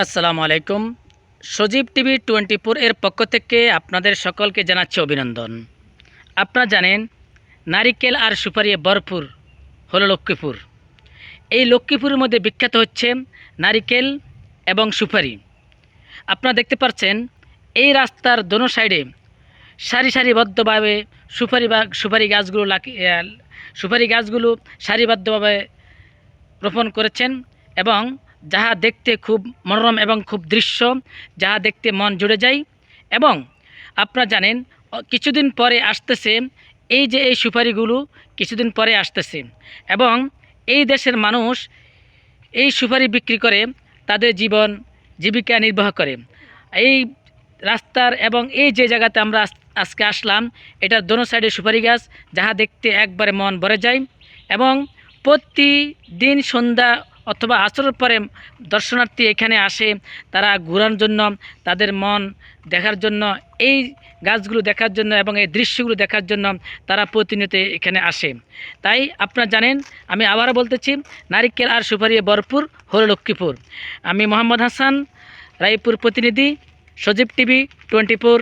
আসসালামু আলাইকুম। সজীব টিভি 24 এর পক্ষ থেকে আপনাদের সকলকে জানাচ্ছি অভিনন্দন। আপনারা জানেন নারিকেল আর সুপারি ভরপুর হলো লক্ষ্মীপুর। এই লক্ষ্মীপুরের মধ্যে বিখ্যাত হচ্ছে নারিকেল এবং সুপারি। আপনারা দেখতে পাচ্ছেন এই রাস্তার দোনো সাইডে সারি সারিবদ্ধভাবে সুপারি গাছগুলো সারিবদ্ধভাবে রোপণ করেছেন এবং যাহা দেখতে খুব মনোরম এবং খুব দৃশ্য, যাহা দেখতে মন জুড়ে যায়। এবং আপনারা জানেন কিছুদিন পরে আসতেছে এই যে এই সুপারিগুলো কিছুদিন পরে আসতেছে এবং এই দেশের মানুষ এই সুপারি বিক্রি করে তাদের জীবিকা নির্বাহ করে। এই রাস্তার এবং এই যে জায়গাতে আমরা আজকে আসলাম, এটার দোনো সাইডে সুপারি গাছ, যাহা দেখতে একবারে মন ভরে যায়। এবং প্রতিদিন সন্ধ্যা অথবা আসরের পরে দর্শনার্থী এখানে আসে তারা ঘোরার জন্য, তাদের মন দেখার জন্য, এই গাছগুলো দেখার জন্য এবং এই দৃশ্যগুলো দেখার জন্য তারা প্রতিনিয়ত এখানে আসে। তাই আপনারা জানেন, আমি আবারও বলতেছি, নারিকেল আর সুপারি ভরপুর হলো লক্ষ্মীপুর। আমি মোহাম্মদ হাসান, রায়পুর প্রতিনিধি, সজীব টিভি 24।